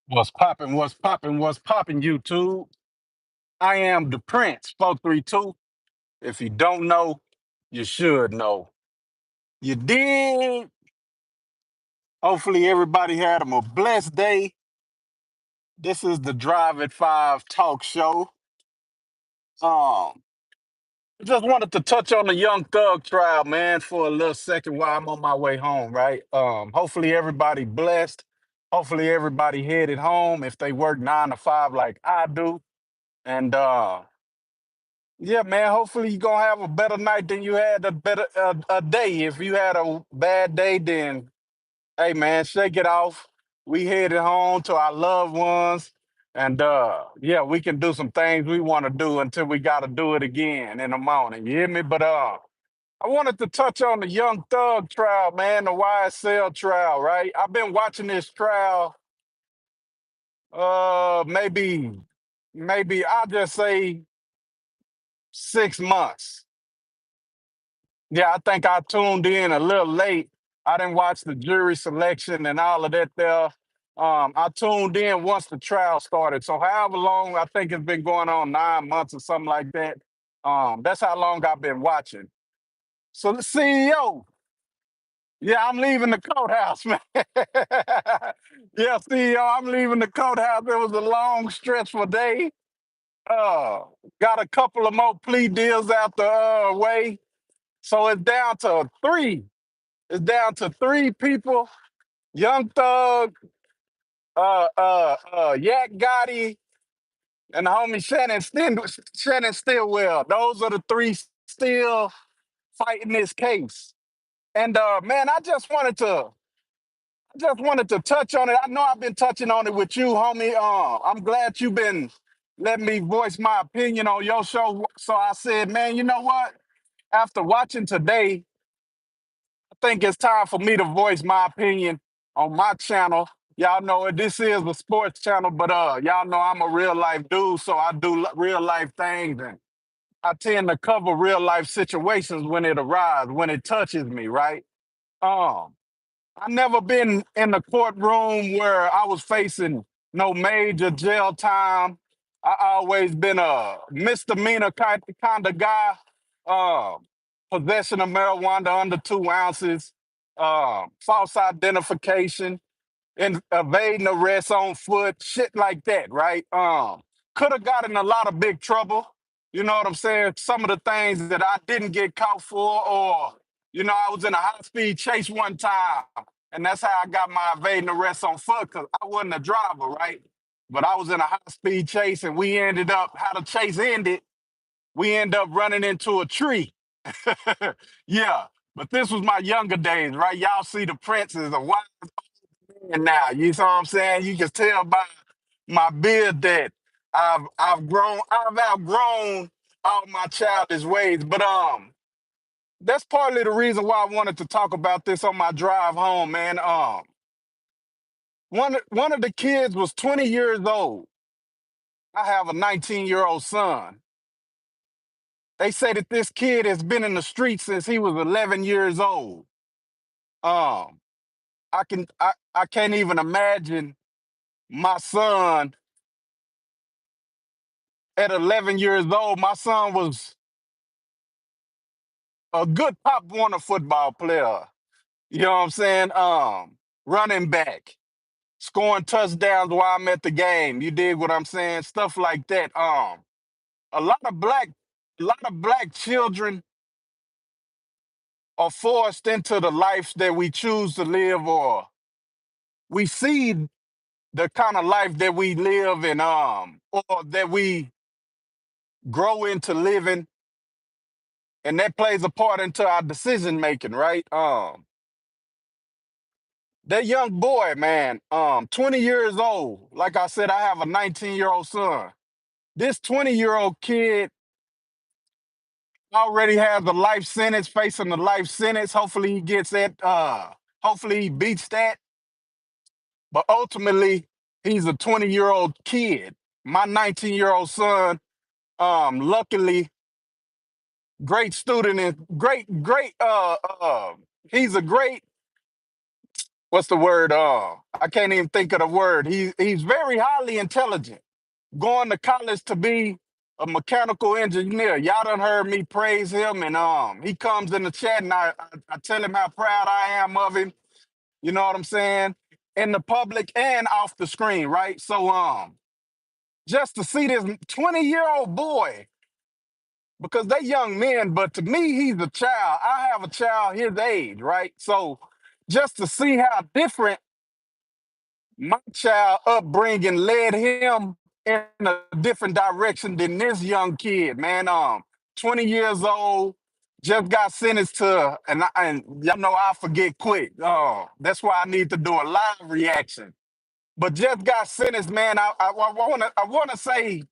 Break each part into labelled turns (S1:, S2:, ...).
S1: What's poppin'? What's poppin'? What's poppin', YouTube? I am the Prince432. If you don't know, you should know. You did. Hopefully, everybody had a blessed day. This is the Drive at Five talk show. Um, just wanted to touch on the Young Thug trial, man, for a little second while I'm on my way home. Right. Hopefully, everybody blessed. Hopefully, everybody headed home if they work 9 to 5 like I do. And yeah, man. Hopefully, you're gonna have a better night than you had a day. If you had a bad day, then hey, man, shake it off. We headed home to our loved ones, and yeah, we can do some things we want to do until we got to do it again in the morning. You hear me? But I wanted to touch on the Young Thug trial, man, the YSL trial. Right? I've been watching this trial. Maybe I'll just say 6 months. Yeah, I think I tuned in a little late. I didn't watch the jury selection and all of that there. I tuned in once the trial started. So however long, I think it's been going on 9 months or something like that. That's how long I've been watching. So the CEO, yeah, I'm leaving the courthouse, man. Yeah, CEO, I'm leaving the courthouse. It was a long, stressful day. Uh, got a couple of more plea deals out the way. So it's down to three. It's down to three people: Young Thug, Yak Gotti, and the homie Shannon Stillwell. Those are the three still fighting this case. And man, I just wanted to touch on it. I know I've been touching on it with you, homie. I'm glad you've been letting me voice my opinion on your show. So I said, man, you know what? After watching today, think it's time for me to voice my opinion on my channel. Y'all know this is a sports channel, but y'all know I'm a real life dude, so I do real life things, and I tend to cover real life situations when it arrives, when it touches me, right? Um, I never been in the courtroom where I was facing no major jail time. I always been a misdemeanor kind of guy. Um, Possession of marijuana under 2 ounces, false identification, and evading arrest on foot, shit like that, right? Could have gotten in a lot of big trouble. You know what I'm saying? Some of the things that I didn't get caught for, or I was in a high speed chase one time, and that's how I got my evading arrest on foot because I wasn't a driver, right? But I was in a high speed chase, and we ended up how the chase ended. We end up running into a tree. Yeah, but this was my younger days, right? Y'all see the Prince is a wild man now. You know what I'm saying? You can tell by my beard that I've outgrown all my childish ways. But that's partly the reason why I wanted to talk about this on my drive home, man. One of the kids was 20 years old. I have a 19-year-old son. They say that this kid has been in the streets since he was 11 years old. Um, I can't even imagine my son at 11 years old. My son was a good Pop Warner football player. You know what I'm saying? Running back, scoring touchdowns while I'm at the game. You dig what I'm saying? Stuff like that. A lot of black, a lot of black children are forced into the life that we choose to live, or we see the kind of life that we live and or that we grow into living, and that plays a part into our decision making, right? That young boy, man, 20 years old. Like I said, I have a 19-year-old son. This 20-year-old kid already has a life sentence, facing a life sentence. Hopefully he gets that, hopefully he beats that. But ultimately, he's a 20-year-old kid. My 19-year-old son, luckily, great student and great, he's a great, what's the word? I can't even think of the word. He's very highly intelligent. Going to college to be a mechanical engineer. Y'all done heard me praise him, and he comes in the chat, and I tell him how proud I am of him. You know what I'm saying? In the public and off the screen, right? So just to see this 20-year-old boy, because they young men, but to me, he's a child. I have a child his age, right? So just to see how different my child upbringing led him in a different direction than this young kid, man. 20 years old, just got sentenced to, and y'all know I forget quick. That's why I need to do a live reaction. But just got sentenced, man. I wanna say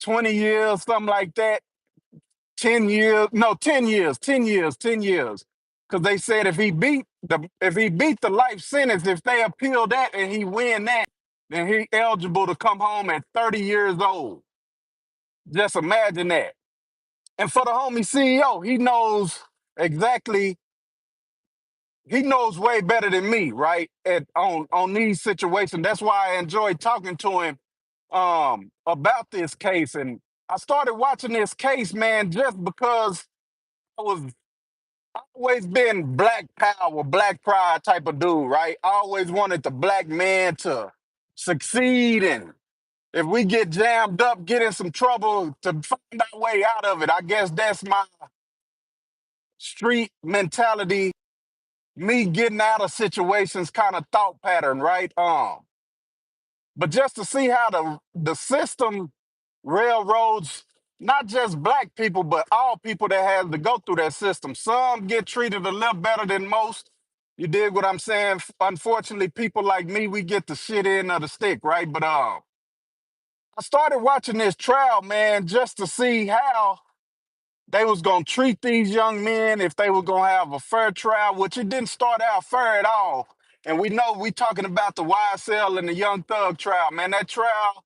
S1: 20 years, something like that. 10 years, no, 10 years, 10 years, 10 years. Because they said if he beat the life sentence, if they appeal that and he win that, then he eligible to come home at 30 years old. Just imagine that. And for the homie CEO, exactly, he knows way better than me, right? On these situations. That's why I enjoy talking to him about this case. And I started watching this case, man, just because I was always been black power, black pride type of dude, right? I always wanted the black man to succeed, and if we get jammed up, get in some trouble, to find our way out of it. I guess that's my street mentality, me getting out of situations kind of thought pattern, right? But just to see how the system railroads not just black people, but all people that have to go through that system. Some get treated a little better than most. You dig what I'm saying? Unfortunately, people like me, we get the shit end of the stick, right? But I started watching this trial, man, just to see how they was gonna treat these young men, if they were gonna have a fair trial, which it didn't start out fair at all. And we know we talking about the YSL and the Young Thug trial, man. That trial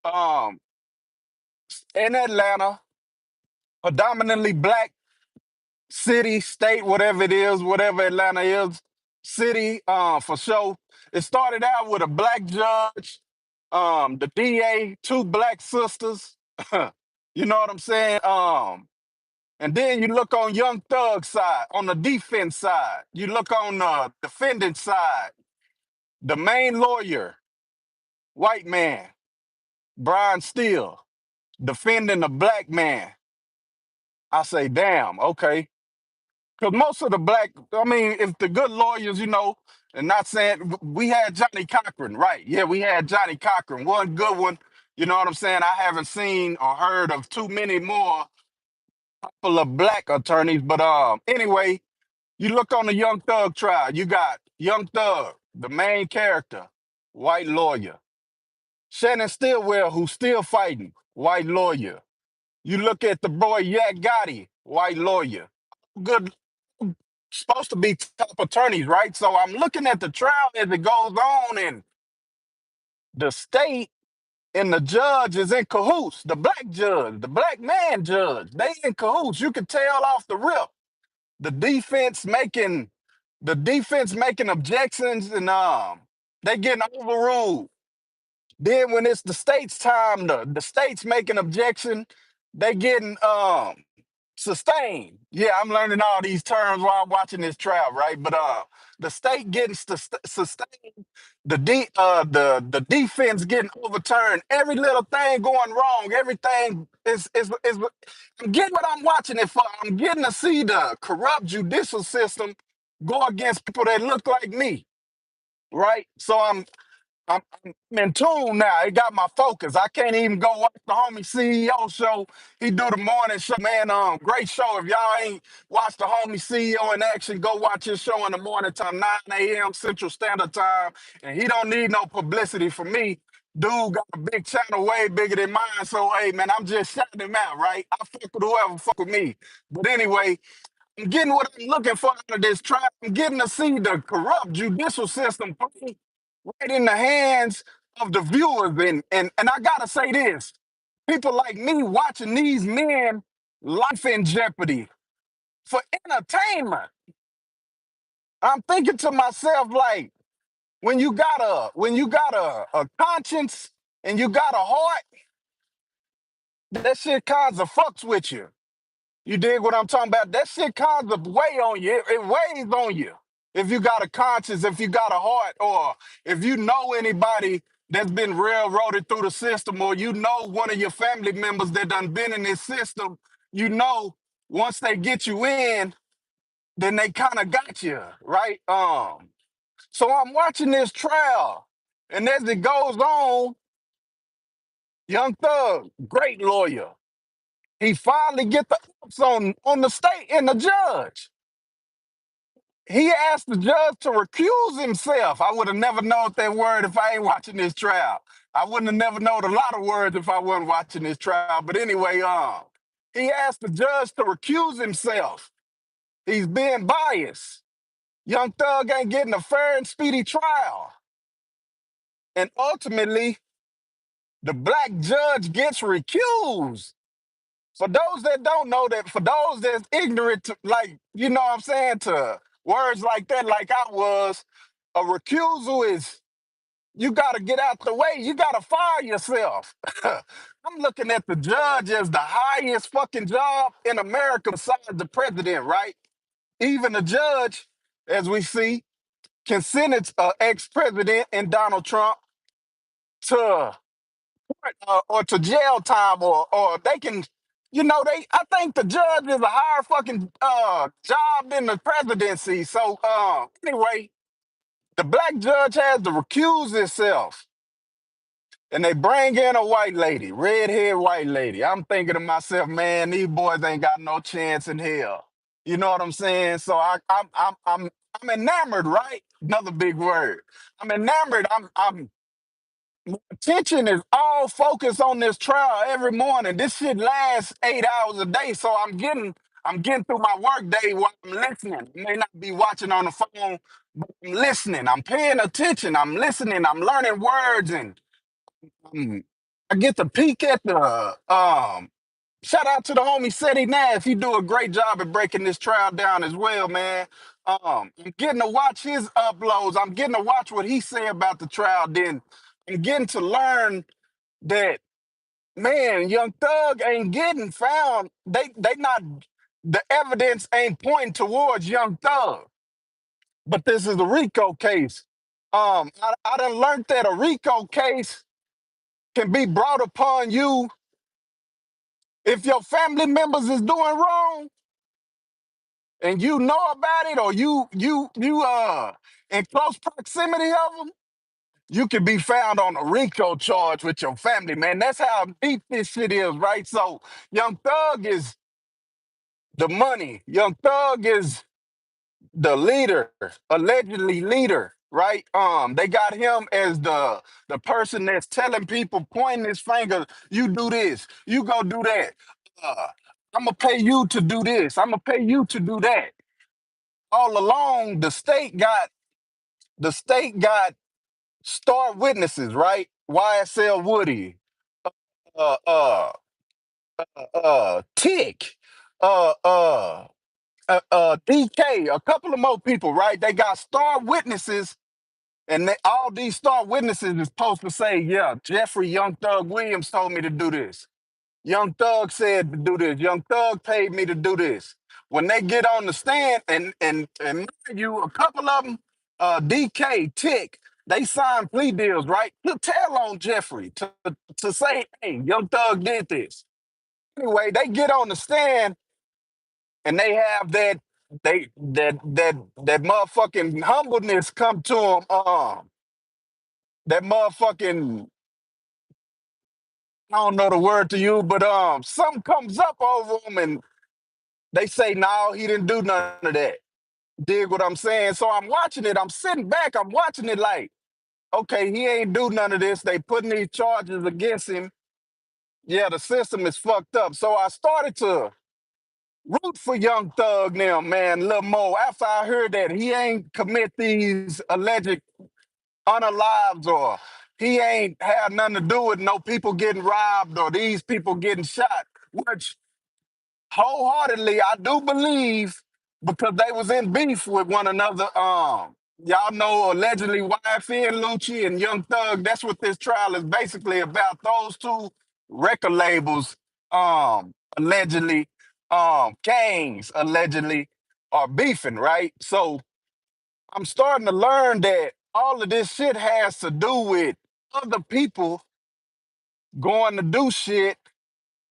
S1: um, in Atlanta, predominantly black city, state, whatever it is, whatever Atlanta is, city, for sure. It started out with a black judge, the DA, two black sisters. You know what I'm saying? And then you look on Young Thug side, on the defense side. You look on the defendant side, the main lawyer, white man, Brian Steele, defending a black man. I say, damn, okay. Because most of the black, I mean, if the good lawyers, and not saying we had Johnny Cochran, right? Yeah, we had Johnny Cochran, one good one. You know what I'm saying? I haven't seen or heard of too many more couple of black attorneys. But anyway, you look on the Young Thug trial, you got Young Thug, the main character, white lawyer. Shannon Stillwell, who's still fighting, white lawyer. You look at the boy Yak Gotti, white lawyer. Good, supposed to be top attorneys, right? So I'm looking at the trial as it goes on, and the state and the judge is in cahoots. The black judge, the black man judge, they in cahoots. You can tell off the rip. The defense making objections, and they getting overruled. Then when it's the state's time, the state's making objection, they getting sustained. Yeah, I'm learning all these terms while I'm watching this trial, right? But the state getting sustained, the defense getting overturned, every little thing going wrong, everything is I'm getting what I'm watching it for. I'm getting to see the corrupt judicial system go against people that look like me, right? So I'm in tune now. It got my focus. I can't even go watch the homie CEO show. He do the morning show, man. Great show. If y'all ain't watched the homie CEO in action, go watch his show in the morning time, 9 a.m. Central Standard Time. And he don't need no publicity from me. Dude got a big channel, way bigger than mine. So hey, man, I'm just shouting him out, right? I fuck with whoever fuck with me. But anyway, I'm getting what I'm looking for out of this trial. I'm getting to see the corrupt judicial system play right in the hands of the viewers. And I gotta say this: people like me watching these men life in jeopardy for entertainment. I'm thinking to myself, like, when you got a conscience and you got a heart, that shit kinds of fucks with you. You dig what I'm talking about? That shit kinds of weigh on you. It weighs on you. If you got a conscience, if you got a heart, or if you know anybody that's been railroaded through the system, or you know one of your family members that done been in this system, you know once they get you in, then they kind of got you, right? So I'm watching this trial, and as it goes on, Young Thug, great lawyer. He finally get the ups on the state and the judge. He asked the judge to recuse himself. I would have never known that word if I ain't watching this trial. I wouldn't have never known a lot of words if I wasn't watching this trial. But anyway, he asked the judge to recuse himself. He's being biased. Young Thug ain't getting a fair and speedy trial. And ultimately, the black judge gets recused. For those that don't know that, for those that's ignorant to, like, you know what I'm saying, to words like that, like I was, a recusal is you got to get out the way. You got to fire yourself. I'm looking at the judge as the highest fucking job in America besides the president, right? Even the judge, as we see, can sentence an ex-president and Donald Trump to or to jail time, or they can, you know, they. I think the judge is a higher fucking job than the presidency. So anyway, the black judge has to recuse himself, and they bring in a white lady, redhead white lady. I'm thinking to myself, man, these boys ain't got no chance in hell. You know what I'm saying? So I'm enamored, right? Another big word. I'm enamored. I'm attention is all focused on this trial every morning. This shit lasts 8 hours a day, so I'm getting through my work day while I'm listening. I may not be watching on the phone, but I'm listening. I'm paying attention. I'm listening. I'm learning words, and um, I get to peek at the shout out to the homie Seti Nash. He do a great job at breaking this trial down as well, man. I'm getting to watch his uploads. I'm getting to watch what he say about the trial. Then I'm getting to learn that, man, Young Thug ain't getting found. They not, the evidence ain't pointing towards Young Thug. But this is a RICO case. I done learned that a RICO case can be brought upon you if your family members is doing wrong and you know about it, or you in close proximity of them, you can be found on a RICO charge with your family, man. That's how deep this shit is, right? So Young Thug is the money. Young Thug is the leader, allegedly leader, right? They got him as the person that's telling people, pointing his finger, you do this, you go do that. Uh, I'm gonna pay you to do this. I'm gonna pay you to do that. All along, the state got star witnesses, right? YSL Woody, uh, uh, Tick, uh, uh, DK, a couple of more people, right? They got star witnesses, and all these star witnesses is supposed to say, yeah, Jeffrey Young Thug Williams told me to do this. Young Thug said to do this. Young Thug paid me to do this. When they get on the stand, and mind you, a couple of them, DK, Tick, they signed plea deals, right? To tell on Jeffrey to say, hey, Young Thug did this. Anyway, they get on the stand, and they have that motherfucking humbleness come to them. That motherfucking, I don't know the word to you, but something comes up over them, and they say, no, he didn't do none of that. Dig what I'm saying? So I'm watching it. I'm sitting back. I'm watching it like, okay, he ain't do none of this. They putting these charges against him. Yeah, the system is fucked up. So I started to root for Young Thug now, man, a little more. After I heard that he ain't commit these alleged unalives, or he ain't had nothing to do with no people getting robbed or these people getting shot, which wholeheartedly I do believe because they was in beef with one another. Y'all know allegedly YFN Lucci and Young Thug. That's what this trial is basically about. Those two record labels, allegedly, gangs allegedly are beefing, right? So I'm starting to learn that all of this shit has to do with other people going to do shit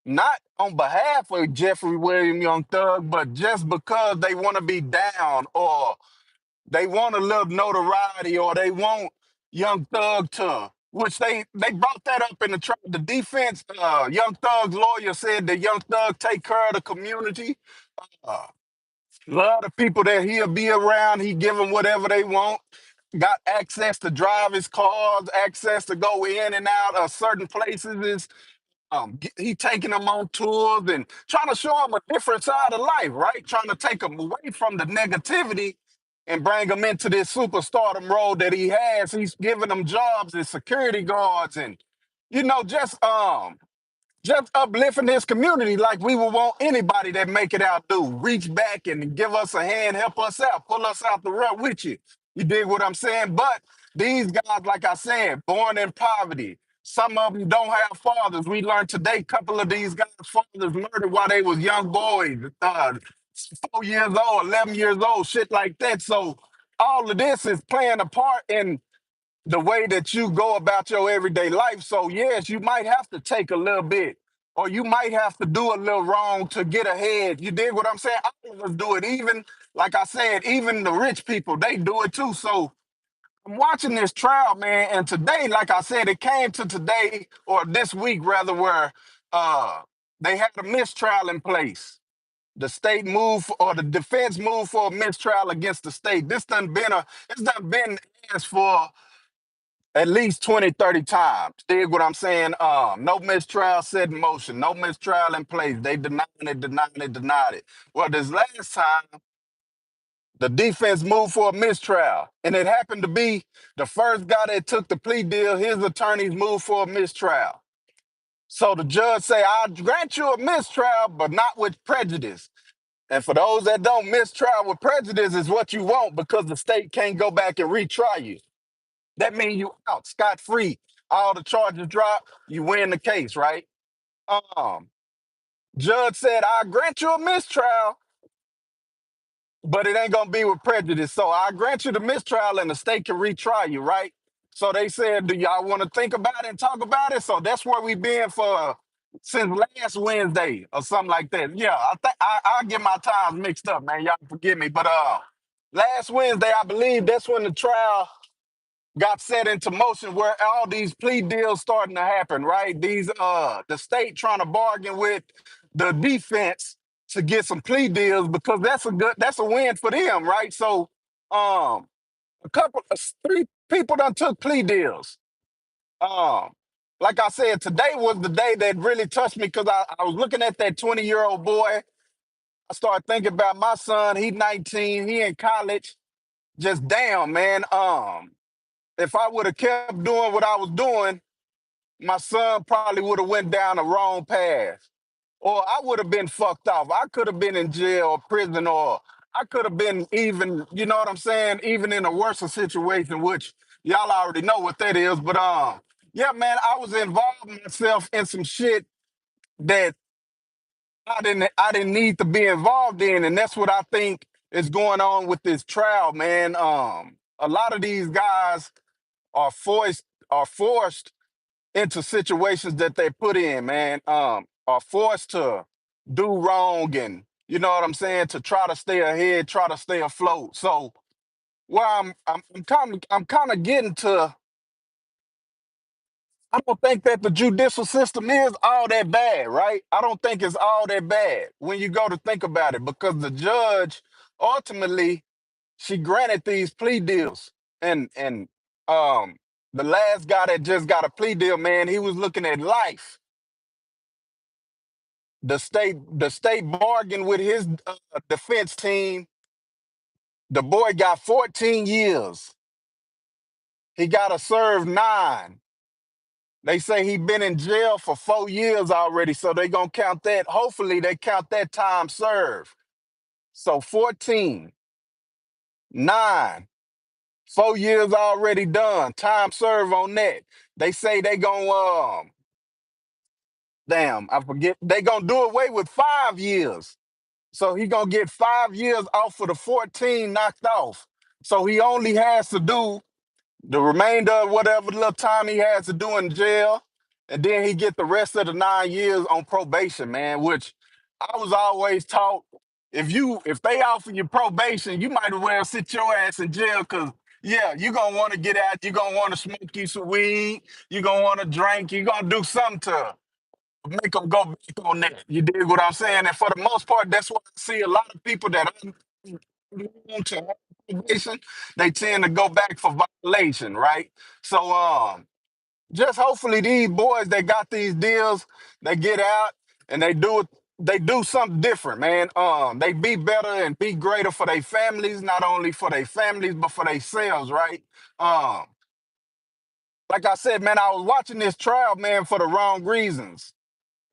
S1: not on behalf of Jeffrey William Young Thug, but just because they want to be down or they want a little notoriety or they want Young Thug to, which they brought that up in the trial. The defense, Young Thug's lawyer said that Young Thug take care of the community, uh, love the people that he'll be around. He give them whatever they want. Got access to drive his cars, access to go in and out of certain places. He taking them on tours and trying to show them a different side of life, right? Trying to take them away from the negativity and bring them into this superstardom role that he has. He's giving them jobs as security guards and, you know, just uplifting his community like we would want anybody that make it out do. Reach back and give us a hand, help us out, pull us out the rut with you. You dig what I'm saying? But these guys, like I said, born in poverty. Some of them don't have fathers. We learned today a couple of these guys' fathers murdered while they was young boys, 4 years old, 11 years old, shit like that. So all of this is playing a part in the way that you go about your everyday life. So yes, you might have to take a little bit, or you might have to do a little wrong to get ahead. You dig what I'm saying? All of us do it. Even like I said, even the rich people, they do it too. So I'm watching this trial, man, and today, like I said, it came to today or this week rather, where uh they had a mistrial in place. The state moved or the defense moved for a mistrial against the state. It's done been asked for at least 20, 30 times. Dig what I'm saying? No mistrial set in motion, no mistrial in place. They denied it, denied it, denied it. Well, this last time, the defense moved for a mistrial, and it happened to be the first guy that took the plea deal. His attorneys moved for a mistrial. So the judge say, "I'll grant you a mistrial, but not with prejudice." And for those that don't, mistrial with prejudice is what you want because the state can't go back and retry you. That means you out scot free. All the charges drop, you win the case, right? Um, Judge said, "I grant you a mistrial, but it ain't gonna be with prejudice. So I grant you the mistrial, and the state can retry you, right?" So they said, "Do y'all want to think about it and talk about it?" So that's where we been for since last Wednesday or something like that. Yeah, I think I get my times mixed up, man. Y'all forgive me, but last Wednesday, I believe that's when the trial got set into motion where all these plea deals starting to happen, right? These the state trying to bargain with the defense to get some plea deals because that's a win for them, right? So um three people done took plea deals. Um like I said, today was the day that really touched me because I was looking at that 20-year-old boy. I started thinking about my son. He 19, he in college. Just damn, man. If I would have kept doing what I was doing, my son probably would have went down the wrong path. Or I would have been fucked off. I could have been in jail or prison, or I could have been even, you know what I'm saying, even in a worse situation, which y'all already know what that is. But yeah, man, I was involving myself in some shit that I didn't need to be involved in. And that's what I think is going on with this trial, man. A lot of these guys are forced into situations that they put in, man. Are forced to do wrong, and you know what I'm saying, to try to stay ahead, try to stay afloat. So where I'm kind of getting to, I don't think that the judicial system is all that bad, right? I don't think it's all that bad when you go to think about it, because the judge ultimately, she granted these plea deals. And um the last guy that just got a plea deal, man, he was looking at life. The state bargained with his defense team. The boy got 14 years. He got to serve 9. They say he been in jail for 4 years already, so they gonna count that. Hopefully, they count that time served. So 14, 9, 4 years already done. Time served on that. They say they gonna damn, I forget. They gonna do away with 5 years. So he gonna get 5 years off of the 14 knocked off. So he only has to do the remainder of whatever little time he has to do in jail, and then he get the rest of the 9 years on probation, man. Which I was always taught, if they offer you probation, you might as well sit your ass in jail because yeah, you gonna want to get out, you gonna want to smoke you some weed, you gonna want to drink, you gonna do something to make them go back on that. You dig what I'm saying? And for the most part, that's why I see a lot of people that I'm known to have probation, they tend to go back for violation, right? So just hopefully these boys that got these deals, they get out and they do something different, man. They be better and be greater for their families, not only for their families, but for themselves, right? Um, like I said, man, I was watching this trial, man, for the wrong reasons.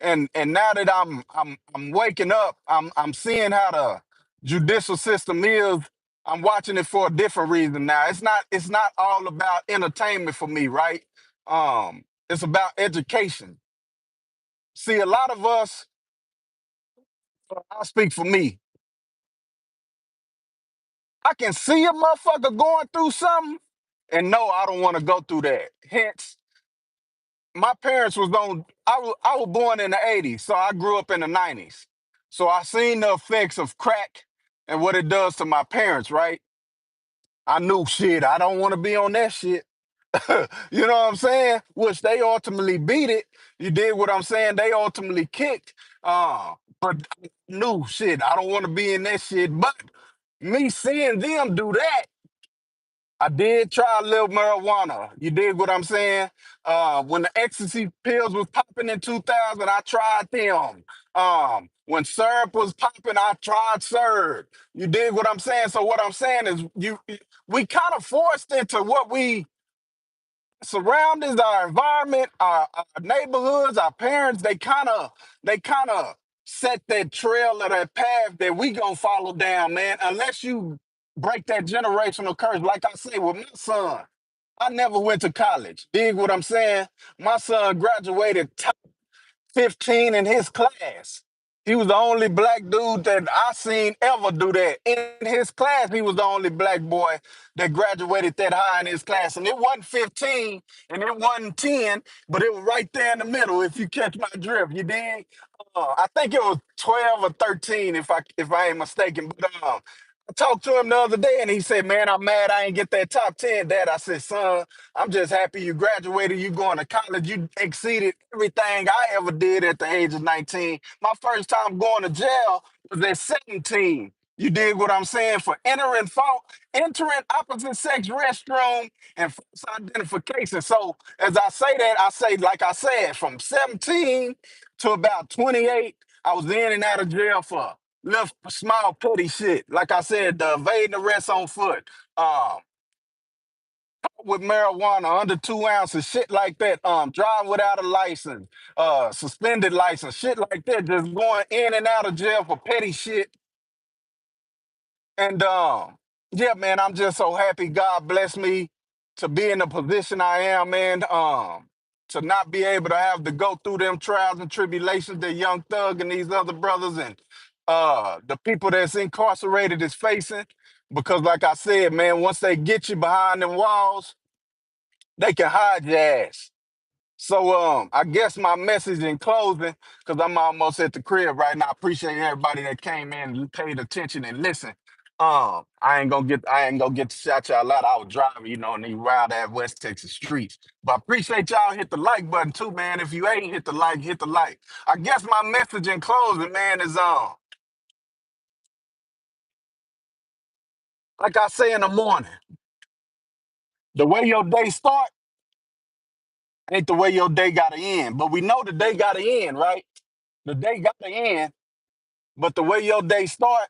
S1: And now that I'm waking up, I'm seeing how the judicial system is. I'm watching it for a different reason now. It's not all about entertainment for me, right? It's about education. See, a lot of us, I speak for me, I can see a motherfucker going through something, and no, I don't want to go through that. Hence, my parents was on. I was born in the '80s, so I grew up in the '90s. So I seen the effects of crack and what it does to my parents. Right? I knew shit. I don't want to be on that shit. You know what I'm saying? Which they ultimately beat it. You did what I'm saying. They ultimately kicked. But I knew shit. I don't want to be in that shit. But me seeing them do that. I did try a little marijuana. You dig what I'm saying? When the ecstasy pills was popping in 2000, I tried them. When syrup was popping, I tried syrup. You dig what I'm saying? So what I'm saying is, we kind of forced into what we surroundings, our environment, our neighborhoods, our parents. They kind of set that trail or that path that we gonna follow down, man. Unless you break that generational curse, like I say with my son. I never went to college. Dig what I'm saying? My son graduated top 15 in his class. He was the only black dude that I seen ever do that. In his class, he was the only black boy that graduated that high in his class. And it wasn't 15 and it wasn't 10, but it was right there in the middle, if you catch my drift. You dig? I think it was 12 or 13, if I ain't mistaken. But I talked to him the other day and he said, man, I'm mad I ain't get that top 10, Dad. I said, son, I'm just happy you graduated, you going to college, you exceeded everything I ever did at the age of 19. My first time going to jail was at 17. You dig what I'm saying? For entering opposite sex restroom and false identification. So as I say that, I say, like I said, from 17 to about 28, I was in and out of jail for little small petty shit. Like I said, the evading arrest on foot. Um, with marijuana under 2 ounces, shit like that. Driving without a license, suspended license, shit like that. Just going in and out of jail for petty shit. And yeah, man, I'm just so happy God blessed me to be in the position I am, man. To not be able to have to go through them trials and tribulations that Young Thug and these other brothers and the people that's incarcerated is facing. Because like I said, man, once they get you behind them walls, they can hide your ass. So I guess my message in closing, because I'm almost at the crib right now. I appreciate everybody that came in and paid attention and listened. I ain't gonna get to shout y'all out. I was driving, in these wild ass West Texas streets. But I appreciate y'all hit the like button too, man. If you ain't hit the like, hit the like. I guess my message in closing, man, is like I say in the morning, the way your day start ain't the way your day gotta end. But we know the day gotta end, right? The day gotta end. But the way your day start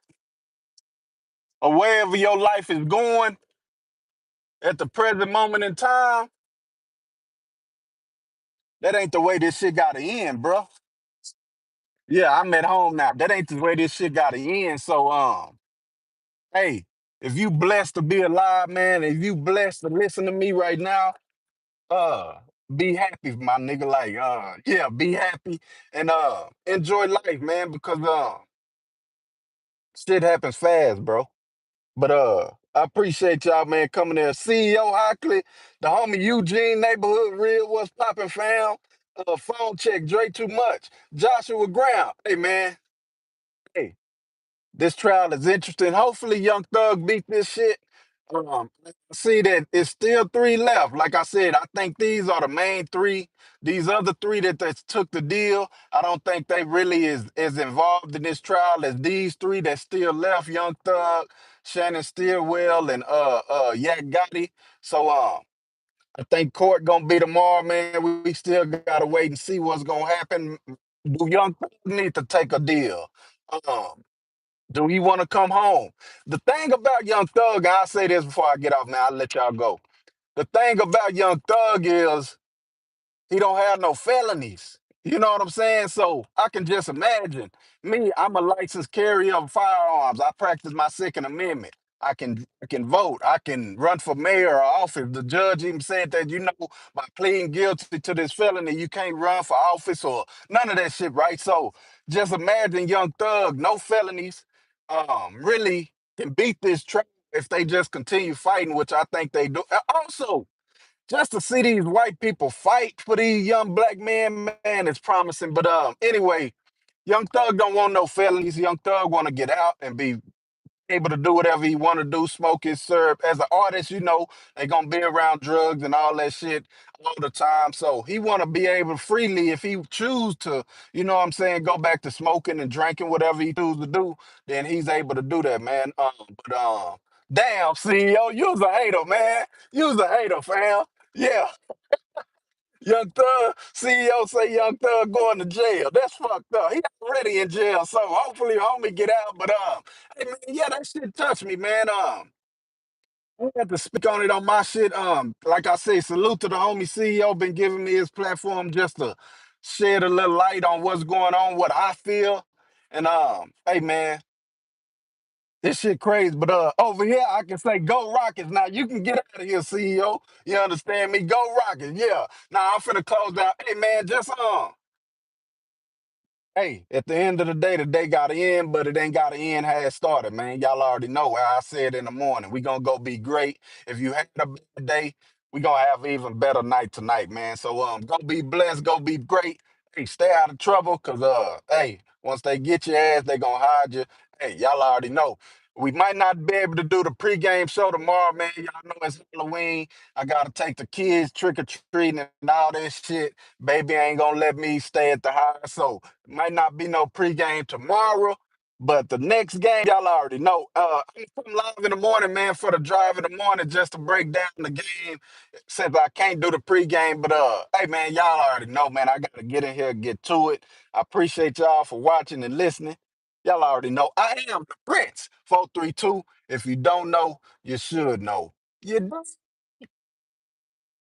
S1: or wherever your life is going at the present moment in time, that ain't the way this shit gotta end, bro. Yeah, I'm at home now. That ain't the way this shit gotta end. So Hey, if you blessed to be alive, man, if you blessed to listen to me right now, uh, be happy, my nigga. Like, yeah, be happy and enjoy life, man, because shit happens fast, bro. But I appreciate y'all, man, coming there. CEO Hockley, the homie Eugene neighborhood real what's popping, fam. Phone check, Dre too much. Joshua Graham, hey man, hey, this trial is interesting. Hopefully, Young Thug beat this shit. I see that it's still three left. Like I said, I think these are the main three. These other three that took the deal, I don't think they really is as involved in this trial as these three that still left. Young Thug, Shannon Steelwell, and Yak Gotti. So I think court gonna be tomorrow, man. We still gotta wait and see what's gonna happen. Do Young Thug need to take a deal? Um, do he want to come home? The thing about Young Thug, I'll say this before I get off, man. I'll let y'all go. The thing about Young Thug is he don't have no felonies. You know what I'm saying? So I can just imagine me. I'm a licensed carrier of firearms. I practice my Second Amendment. I can vote. I can run for mayor or office. The judge even said that by pleading guilty to this felony, you can't run for office or none of that shit, right? So just imagine Young Thug, no felonies, really can beat this trial if they just continue fighting, which I think they do. Also, just to see these white people fight for these young black men, man, is promising. But anyway, Young Thug don't want no felonies. Young Thug want to get out and be able to do whatever he want to do, smoke his syrup. As an artist, they gonna be around drugs and all that shit all the time. So he want to be able freely, if he choose to, what I'm saying, go back to smoking and drinking, whatever he choose to do, then he's able to do that, man. Damn, CEO, you was a hater, man. You was a hater, fam. Yeah, Young Thug, CEO say Young Thug going to jail. That's fucked up. He already in jail, so hopefully homie get out. But hey man, yeah, that shit touched me, man. I had to speak on it on my shit. Like I say, salute to the homie CEO, been giving me his platform just to shed a little light on what's going on, what I feel. And hey man, this shit crazy. But over here I can say go Rockets. Now you can get out of here, CEO. You understand me? Go Rockets. Yeah. Now I'm finna close down. Hey man, just hey, at the end of the day got to end, but it ain't got to end how it started, man. Y'all already know how I said in the morning. We gonna go be great. If you had a bad day, we gonna have an even better night tonight, man. So go be blessed, go be great. Hey, stay out of trouble, cause hey, once they get your ass, they gonna hide you. Hey, y'all already know. We might not be able to do the pregame show tomorrow, man. Y'all know it's Halloween. I gotta take the kids trick or treating and all that shit. Baby ain't gonna let me stay at the house, so might not be no pregame tomorrow, but the next game, y'all already know. I'm come live in the morning, man, for the drive in the morning just to break down the game since I can't do the pregame. But hey man, y'all already know, man. I gotta get in here and get to it. I appreciate y'all for watching and listening. Y'all already know I am the Prince 432. If you don't know, you should know. You